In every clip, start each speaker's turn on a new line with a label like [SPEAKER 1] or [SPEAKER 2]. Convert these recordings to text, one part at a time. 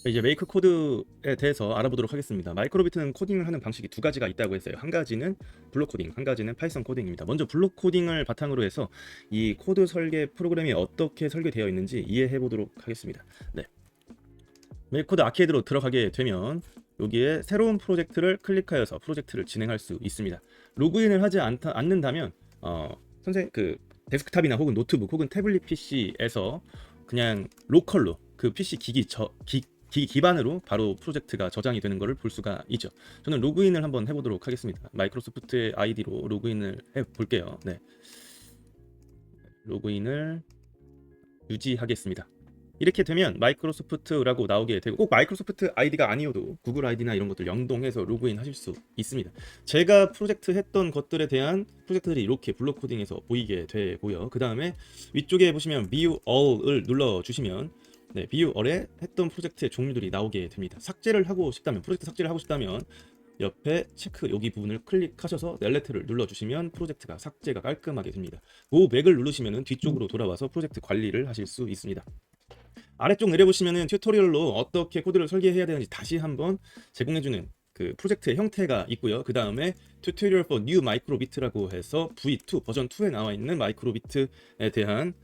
[SPEAKER 1] 이제 메이크 코드에 대해서 알아보도록 하겠습니다. 마이크로비트는 코딩을 하는 방식이 두 가지가 있다고 했어요. 한 가지는 블록 코딩, 한 가지는 파이썬 코딩입니다. 먼저 블록 코딩을 바탕으로 해서 이 코드 설계 프로그램이 어떻게 설계되어 있는지 이해해 보도록 하겠습니다. 네. 메이크 코드 아케이드로 들어가게 되면 여기에 새로운 프로젝트를 클릭하여서 프로젝트를 진행할 수 있습니다. 로그인을 하지 않는다면 그 데스크탑이나 혹은 노트북 혹은 태블릿 PC에서 그냥 로컬로 그 PC 기기 기반으로 바로 프로젝트가 저장이 되는 것을 볼 수가 있죠. 저는 로그인을 한번 해보도록 하겠습니다. 마이크로소프트의 아이디로 로그인을 해볼게요. 네, 로그인을 유지하겠습니다. 이렇게 되면 마이크로소프트라고 나오게 되고, 꼭 마이크로소프트 아이디가 아니어도 구글 아이디나 이런 것들 연동해서 로그인 하실 수 있습니다. 제가 프로젝트 했던 것들에 대한 프로젝트들이 이렇게 블록 코딩에서 보이게 되고요. 그 다음에 위쪽에 보시면 View All을 눌러주시면 View All에 했던 프로젝트의 종류들이 나오게 됩니다. 삭제를 하고 싶다면, 프로젝트 삭제를 하고 싶다면 옆에 체크 여기 부분을 클릭하셔서 넬레트를 눌러주시면 프로젝트가 삭제가 깔끔하게 됩니다. 그 맥을 누르시면 뒤쪽으로 돌아와서 프로젝트 관리를 하실 수 있습니다. 아래쪽 내려보시면은 튜토리얼로 어떻게 코드를 설계해야 되는지 다시 한번 제공해주는 그 프로젝트의 형태가 있고요. 그 다음에 튜토리얼 for new microbit라고 해서 V2 버전 2에 나와 있는 마이크로비트에 대한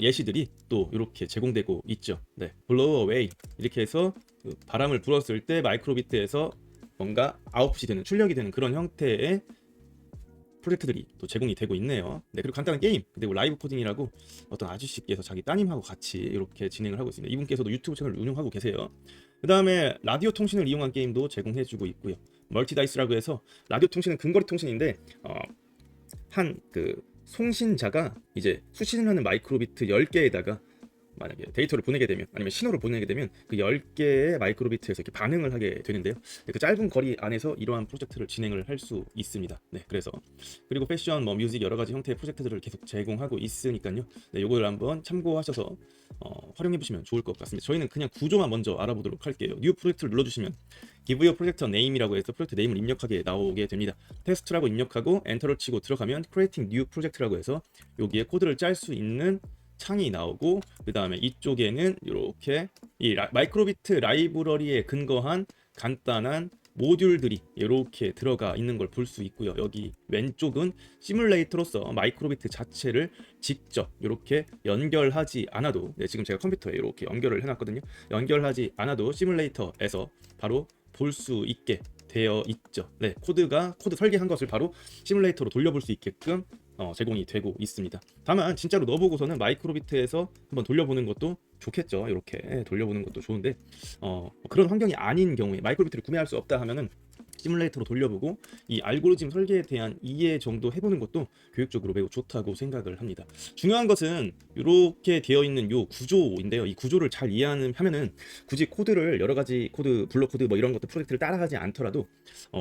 [SPEAKER 1] 예시들이 또 이렇게 제공되고 있죠. 네, blow away 이렇게 해서 그 바람을 불었을 때 마이크로비트에서 뭔가 아웃풋이 되는, 출력이 되는 그런 형태의 프로젝트들이 또 제공이 되고 있네요. 네, 그리고 간단한 게임, 그리고 라이브 코딩이라고 어떤 아저씨께서 자기 따님하고 같이 이렇게 진행을 하고 있습니다. 이분께서도 유튜브 채널을 운영하고 계세요. 그 다음에 라디오 통신을 이용한 게임도 제공해주고 있고요. 멀티다이스라고 해서 라디오 통신은 근거리 통신인데 한 그 송신자가 이제 수신을 하는 마이크로비트 10개에다가 만약에 데이터를 보내게 되면, 아니면 신호를 보내게 되면 그 10개의 마이크로비트에서 이렇게 반응을 하게 되는데요. 그 짧은 거리 안에서 이러한 프로젝트를 진행을 할 수 있습니다. 네, 그래서 그리고 패션, 뮤직 여러 가지 형태의 프로젝트들을 계속 제공하고 있으니까요. 네, 요걸 한번 참고하셔서 활용해 보시면 좋을 것 같습니다. 저희는 그냥 구조만 먼저 알아보도록 할게요. 뉴 프로젝트를 눌러주시면 Give your project a name이라고 해서 프로젝트 네임을 입력하게 나오게 됩니다. 테스트라고 입력하고 엔터를 치고 들어가면 Creating New Project라고 해서 여기에 코드를 짤 수 있는 창이 나오고, 그 다음에 이쪽에는 이렇게 이 마이크로비트 라이브러리에 근거한 간단한 모듈들이 이렇게 들어가 있는 걸 볼 수 있고요. 여기 왼쪽은 시뮬레이터로서 마이크로비트 자체를 직접 이렇게 연결하지 않아도, 지금 제가 컴퓨터에 이렇게 연결을 해놨거든요. 연결하지 않아도 시뮬레이터에서 바로 볼 수 있게 되어 있죠. 네, 코드 설계한 것을 바로 시뮬레이터로 돌려볼 수 있게끔 제공이 되고 있습니다. 다만 진짜로 넣어보고서는 마이크로비트에서 한번 돌려보는 것도 좋겠죠. 이렇게 돌려보는 것도 좋은데 그런 환경이 아닌 경우에, 마이크로비트를 구매할 수 없다 하면은 시뮬레이터로 돌려보고 이 알고리즘 설계에 대한 이해 정도 해보는 것도 교육적으로 매우 좋다고 생각을 합니다. 중요한 것은 이렇게 되어 있는 요 구조인데요. 이 구조를 잘 이해하면은 굳이 코드를 여러 가지 코드, 블록 코드 이런 것들 프로젝트를 따라가지 않더라도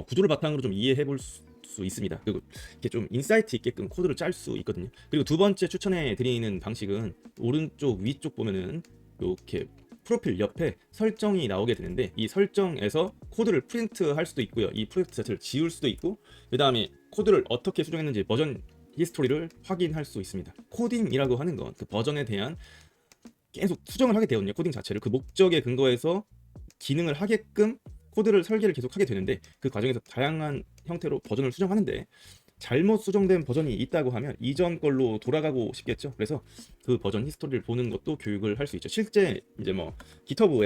[SPEAKER 1] 구조를 바탕으로 좀 이해해 볼 수 있습니다. 그리고 이렇게 좀 인사이트 있게끔 코드를 짤 수 있거든요. 그리고 두 번째 추천해 드리는 방식은 오른쪽 위쪽 보면은 이렇게 프로필 옆에 설정이 나오게 되는데, 이 설정에서 코드를 프린트할 수도 있고요. 이 프로젝트 자체를 지울 수도 있고, 그 다음에 코드를 어떻게 수정했는지 버전 히스토리를 확인할 수 있습니다. 코딩이라고 하는 건 그 버전에 대한 계속 수정을 하게 되거든요. 코딩 자체를 그 목적에 근거해서 기능을 하게끔 코드를 설계를 계속 하게 되는데, 그 과정에서 다양한 형태로 버전을 수정하는데 잘못 수정된 버전이 있다고 하면 이전 걸로 돌아가고 싶겠죠. 그래서 그 버전 히스토리를 보는 것도 교육을 할 수 있죠. 실제 이제 기터브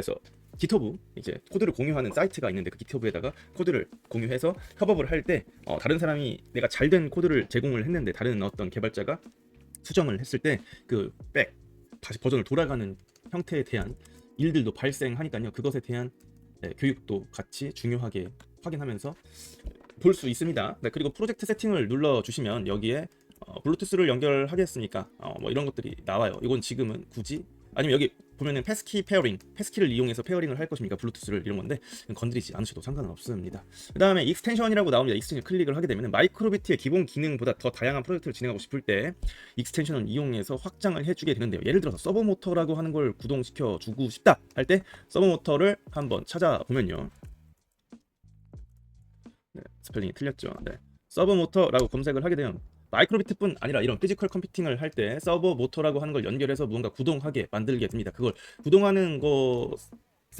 [SPEAKER 1] 이제 코드를 공유하는 사이트가 있는데, 그 기터브에다가 코드를 공유해서 협업을 할 때 다른 사람이 내가 잘된 코드를 제공을 했는데 다른 어떤 개발자가 수정을 했을 때 그 다시 버전을 돌아가는 형태에 대한 일들도 발생하니까요. 그것에 대한 교육도 같이 중요하게 확인하면서 볼 수 있습니다. 네, 그리고 프로젝트 세팅을 눌러주시면 여기에 블루투스를 연결하겠습니까? 이런 것들이 나와요. 이건 지금은 굳이, 아니면 여기 보면은 패스키 페어링, 패스키를 이용해서 페어링을 할 것입니까? 블루투스를, 이런 건데 건드리지 않으셔도 상관은 없습니다. 그 다음에 익스텐션이라고 나옵니다. 익스텐션 클릭을 하게 되면 마이크로비트의 기본 기능보다 더 다양한 프로젝트를 진행하고 싶을 때 익스텐션을 이용해서 확장을 해주게 되는데요. 예를 들어서 서버 모터라고 하는 걸 구동시켜 주고 싶다 할 때 서버 모터를 한번 찾아보면요. 스펠링이 틀렸죠. 네. 서버 모터라고 검색을 하게 되면 마이크로비트뿐 아니라 이런 피지컬 컴퓨팅을 할 때 서버 모터라고 하는 걸 연결해서 무언가 구동하게 만들게 됩니다. 그걸 구동하는 거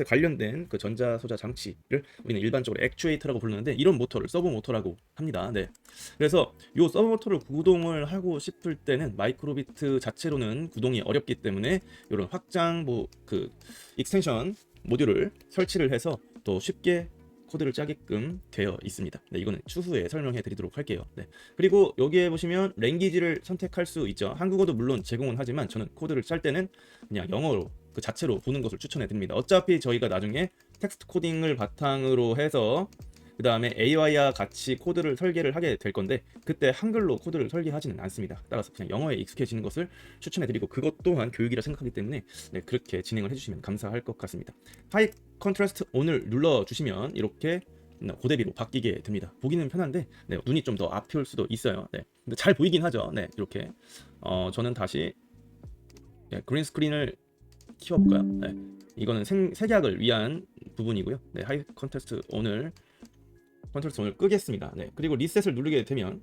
[SPEAKER 1] 관련된 그 전자소자 장치를 우리는 일반적으로 액추에이터라고 부르는데 이런 모터를 서브 모터라고 합니다. 네. 그래서 이 서브 모터를 구동을 하고 싶을 때는 마이크로비트 자체로는 구동이 어렵기 때문에 이런 확장 그 익스텐션 모듈을 설치를 해서 또 쉽게 코드를 짜게끔 되어 있습니다. 네, 이거는 추후에 설명해 드리도록 할게요. 네. 그리고 여기에 보시면 랭귀지를 선택할 수 있죠. 한국어도 물론 제공은 하지만 저는 코드를 짤 때는 그냥 영어로 그 자체로 보는 것을 추천해 드립니다. 어차피 저희가 나중에 텍스트 코딩을 바탕으로 해서 그 다음에 AI와 같이 코드를 설계를 하게 될 건데 그때 한글로 코드를 설계하지는 않습니다. 따라서 그냥 영어에 익숙해지는 것을 추천해 드리고 그것 또한 교육이라 생각하기 때문에 네, 그렇게 진행을 해주시면 감사할 것 같습니다. 하이 컨트라스트 ON을 눌러주시면 이렇게 고대비로 바뀌게 됩니다. 보기는 편한데 네, 눈이 좀 더 아플 수도 있어요. 네, 근데 잘 보이긴 하죠. 네, 이렇게 저는 다시 네, 그린 스크린을 키워볼까요? 네, 이거는 색약을 위한 부분이고요. 네, 하이 컨트라스트 ON을 끄겠습니다. 네, 그리고 리셋을 누르게 되면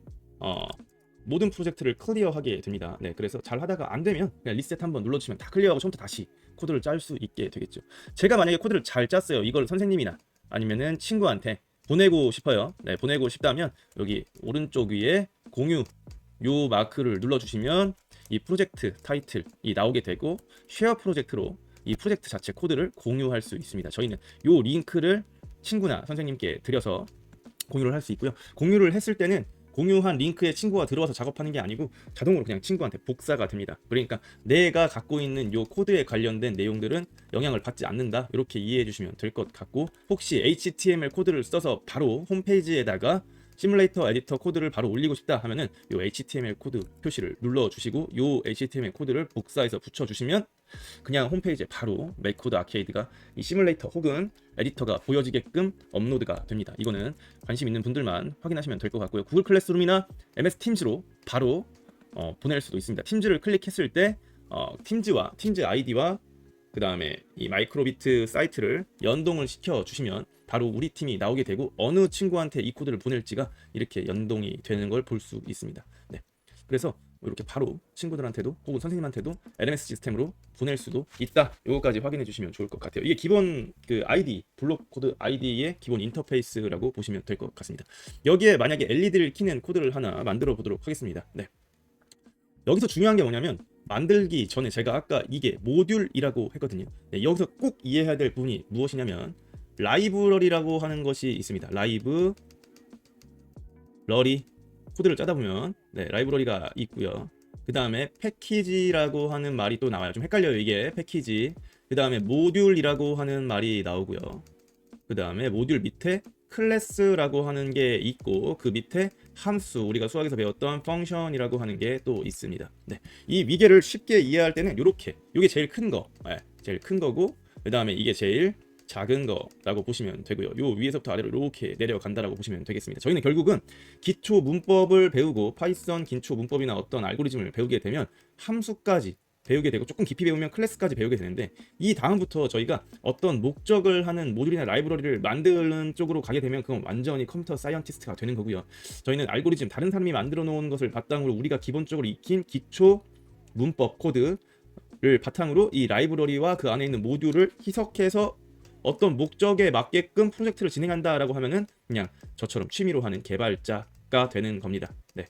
[SPEAKER 1] 모든 프로젝트를 클리어하게 됩니다. 네, 그래서 잘 하다가 안 되면 그냥 리셋 한번 눌러주시면 다 클리어하고 처음부터 다시 코드를 짤 수 있게 되겠죠. 제가 만약에 코드를 잘 짰어요. 이걸 선생님이나 아니면은 친구한테 보내고 싶어요. 네, 보내고 싶다면 여기 오른쪽 위에 공유 요 마크를 눌러주시면 이 프로젝트 타이틀이 나오게 되고 쉐어 프로젝트로 이 프로젝트 자체 코드를 공유할 수 있습니다. 저희는 요 링크를 친구나 선생님께 드려서 공유를 할 수 있고요. 공유를 했을 때는 공유한 링크에 친구가 들어와서 작업하는 게 아니고 자동으로 그냥 친구한테 복사가 됩니다. 그러니까 내가 갖고 있는 요 코드에 관련된 내용들은 영향을 받지 않는다. 이렇게 이해해 주시면 될 것 같고 혹시 HTML 코드를 써서 바로 홈페이지에다가 시뮬레이터 에디터 코드를 바로 올리고 싶다 하면은 요 HTML 코드 표시를 눌러 주시고 요 HTML 코드를 복사해서 붙여 주시면 그냥 홈페이지에 바로 메이크코드 아케이드가 이 시뮬레이터 혹은 에디터가 보여지게끔 업로드가 됩니다. 이거는 관심 있는 분들만 확인하시면 될 것 같고요. 구글 클래스룸이나 MS 팀즈로 바로 보낼 수도 있습니다. 팀즈를 클릭했을 때 팀즈와 팀즈 아이디와 그 다음에 이 마이크로비트 사이트를 연동을 시켜 주시면 바로 우리 팀이 나오게 되고 어느 친구한테 이 코드를 보낼지가 이렇게 연동이 되는 걸 볼 수 있습니다. 네. 그래서 이렇게 바로 친구들한테도 혹은 선생님한테도 LMS 시스템으로 보낼 수도 있다. 요거까지 확인해 주시면 좋을 것 같아요. 이게 기본 그 아이디, 블록 코드 아이디의 기본 인터페이스라고 보시면 될 것 같습니다. 여기에 만약에 LED를 켜는 코드를 하나 만들어 보도록 하겠습니다. 네. 여기서 중요한 게 뭐냐면 만들기 전에 제가 아까 이게 모듈이라고 했거든요. 네, 여기서 꼭 이해해야 될 부분이 무엇이냐면 라이브러리라고 하는 것이 있습니다. 라이브러리 코드를 짜다 보면 네, 라이브러리가 있고요. 그 다음에 패키지라고 하는 말이 또 나와요. 좀 헷갈려요. 이게 패키지. 그 다음에 모듈이라고 하는 말이 나오고요. 그 다음에 모듈 밑에 클래스라고 하는 게 있고 그 밑에 함수, 우리가 수학에서 배웠던 펑션이라고 하는 게 또 있습니다. 네, 이 위계를 쉽게 이해할 때는 이렇게, 이게 제일 큰 거, 네, 제일 큰 거고 그 다음에 이게 제일 작은 거라고 보시면 되고요. 요 위에서부터 아래로 이렇게 내려간다라고 보시면 되겠습니다. 저희는 결국은 기초 문법을 배우고 파이썬 기초 문법이나 어떤 알고리즘을 배우게 되면 함수까지 배우게 되고 조금 깊이 배우면 클래스까지 배우게 되는데 이 다음부터 저희가 어떤 목적을 하는 모듈이나 라이브러리를 만드는 쪽으로 가게 되면 그건 완전히 컴퓨터 사이언티스트가 되는 거고요. 저희는 알고리즘 다른 사람이 만들어 놓은 것을 바탕으로 우리가 기본적으로 익힌 기초 문법 코드를 바탕으로 이 라이브러리와 그 안에 있는 모듈을 희석해서 어떤 목적에 맞게끔 프로젝트를 진행한다라고 하면은 그냥 저처럼 취미로 하는 개발자가 되는 겁니다. 네,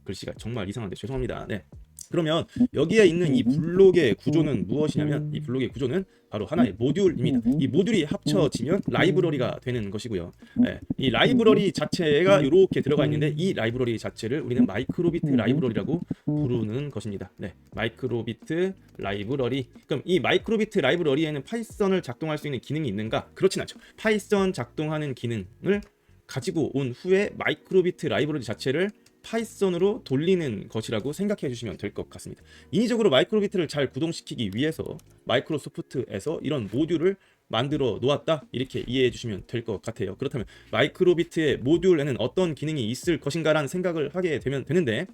[SPEAKER 1] 글씨가 정말 이상한데 죄송합니다. 네. 그러면 여기에 있는 이 블록의 구조는 무엇이냐면 이 블록의 구조는 바로 하나의 모듈입니다. 이 모듈이 합쳐지면 라이브러리가 되는 것이고요. 네, 이 라이브러리 자체가 이렇게 들어가 있는데 이 라이브러리 자체를 우리는 마이크로비트 라이브러리라고 부르는 것입니다. 네, 마이크로비트 라이브러리. 그럼 이 마이크로비트 라이브러리에는 파이썬을 작동할 수 있는 기능이 있는가? 그렇진 않죠. 파이썬 작동하는 기능을 가지고 온 후에 마이크로비트 라이브러리 자체를 파이썬으로 돌리는 것이라고 생각해 주시면 될 것 같습니다. 인위적으로 마이크로비트를 잘 구동시키기 위해서 마이크로소프트에서 이런 모듈을 만들어 놓았다, 이렇게 이해해 주시면 될 것 같아요. 그렇다면 마이크로비트의 모듈에는 어떤 기능이 있을 것인가라는 생각을 하게 되면 되는데,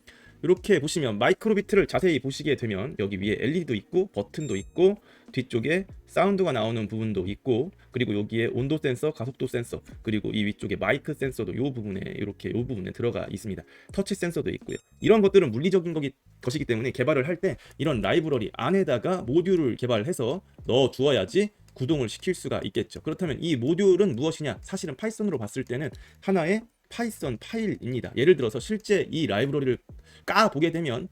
[SPEAKER 1] 이렇게 보시면 마이크로비트를 자세히 보시게 되면 여기 위에 LED도 있고 버튼도 있고 뒤쪽에 사운드가 나오는 부분도 있고 그리고 여기에 온도 센서, 가속도 센서, 그리고 이 위쪽에 마이크 센서도 요 부분에 이렇게 요 부분에 들어가 있습니다. 터치 센서도 있고요. 이런 것들은 물리적인 것이기 때문에 개발을 할 때 이런 라이브러리 안에다가 모듈을 개발해서 넣어 주어야지 구동을 시킬 수가 있겠죠. 그렇다면 이 모듈은 무엇이냐? 사실은 파이썬으로 봤을 때는 하나의 파이썬 파일입니다. 예를 들어서 실제 이 라이브러리를 까보게 되면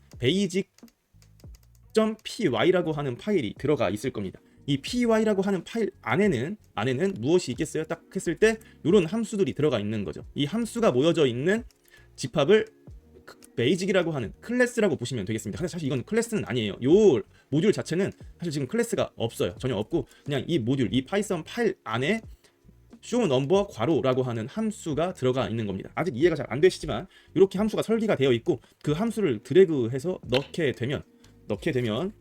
[SPEAKER 1] basic.py라고 하는 파일이 들어가 있을 겁니다. 이 py라고 하는 파일 안에는 무엇이 있겠어요? 딱 했을 때 이런 함수들이 들어가 있는 거죠. 이 함수가 모여져 있는 집합을 베이직이라고 하는 클래스라고 보시면 되겠습니다. 사실 이건 클래스는 아니에요. 요 모듈 자체는 사실 지금 클래스가 없어요. 전혀 없고 그냥 이 모듈, 이 파이썬 파일 안에 show number 괄호라고 하는 함수가 들어가 있는 겁니다. 아직 이해가 잘 안 되시지만 이렇게 함수가 설계가 되어 있고 그 함수를 드래그해서 넣게 되면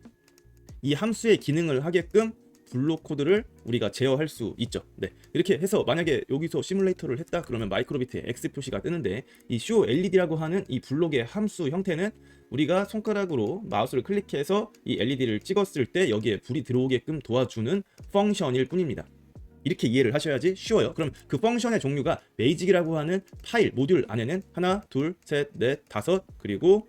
[SPEAKER 1] 이 함수의 기능을 하게끔 블록 코드를 우리가 제어할 수 있죠. 네, 이렇게 해서 만약에 여기서 시뮬레이터를 했다 그러면 마이크로비트에 X 표시가 뜨는데 이 show LED라고 하는 이 블록의 함수 형태는 우리가 손가락으로 마우스를 클릭해서 이 LED를 찍었을 때 여기에 불이 들어오게끔 도와주는 펑션일 뿐입니다. 이렇게 이해를 하셔야지 쉬워요. 그럼 그 펑션의 종류가 베이직이라고 하는 파일 모듈 안에는 하나, 둘, 셋, 넷, 다섯 그리고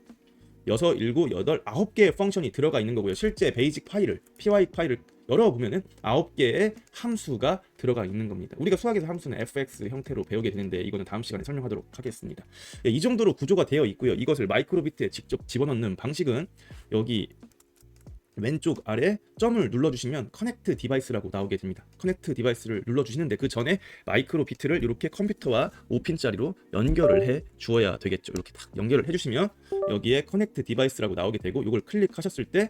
[SPEAKER 1] 6, 7, 8, 9개의 펑션이 들어가 있는 거고요. 실제 베이직 파일을 py 파일을 열어보면은 9개의 함수가 들어가 있는 겁니다. 우리가 수학에서 함수는 fx 형태로 배우게 되는데 이거는 다음 시간에 설명하도록 하겠습니다. 예, 이 정도로 구조가 되어 있고요. 이것을 마이크로비트에 직접 집어넣는 방식은 여기 왼쪽 아래 점을 눌러주시면 커넥트 디바이스라고 나오게 됩니다. 커넥트 디바이스를 눌러주시는데 그 전에 마이크로비트를 이렇게 컴퓨터와 5핀짜리로 연결을 해 주어야 되겠죠. 이렇게 딱 연결을 해주시면 여기에 커넥트 디바이스라고 나오게 되고 이걸 클릭하셨을 때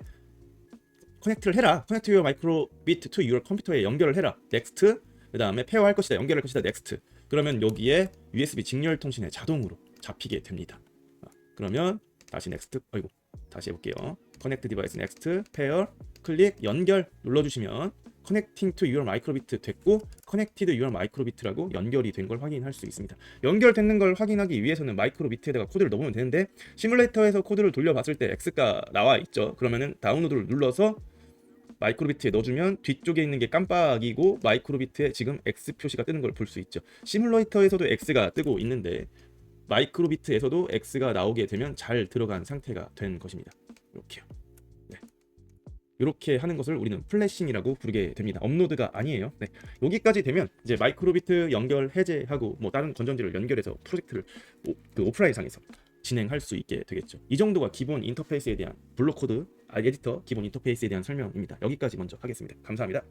[SPEAKER 1] 커넥트를 해라. 커넥트 your microbit to your 컴퓨터에 연결을 해라. 넥스트. 그 다음에 페어할 것이다. 연결할 것이다. 넥스트. 그러면 여기에 USB 직렬 통신에 자동으로 잡히게 됩니다. 그러면 다시 넥스트. 다시 해볼게요. 커넥트 디바이스 넥스트 페어 클릭 연결 눌러주시면 커넥팅 투 유어 마이크로비트 됐고 커넥티드 유어 마이크로비트라고 연결이 된 걸 확인할 수 있습니다. 연결되는 걸 확인하기 위해서는 마이크로비트에다가 코드를 넣으면 되는데 시뮬레이터에서 코드를 돌려봤을 때 X가 나와 있죠. 그러면은 다운로드를 눌러서 마이크로비트에 넣어주면 뒤쪽에 있는 게 깜빡이고 마이크로비트에 지금 X 표시가 뜨는 걸 볼 수 있죠. 시뮬레이터에서도 X가 뜨고 있는데 마이크로비트에서도 X가 나오게 되면 잘 들어간 상태가 된 것입니다. 이렇게요. 네. 이렇게 하는 것을 우리는 플래싱이라고 부르게 됩니다. 업로드가 아니에요. 네. 여기까지 되면 이제 마이크로비트 연결 해제하고 뭐 다른 건전지를 연결해서 프로젝트를 오프라인상에서 진행할 수 있게 되겠죠. 이 정도가 기본 인터페이스에 대한 블록 코드 에디터 기본 인터페이스에 대한 설명입니다. 여기까지 먼저 하겠습니다. 감사합니다.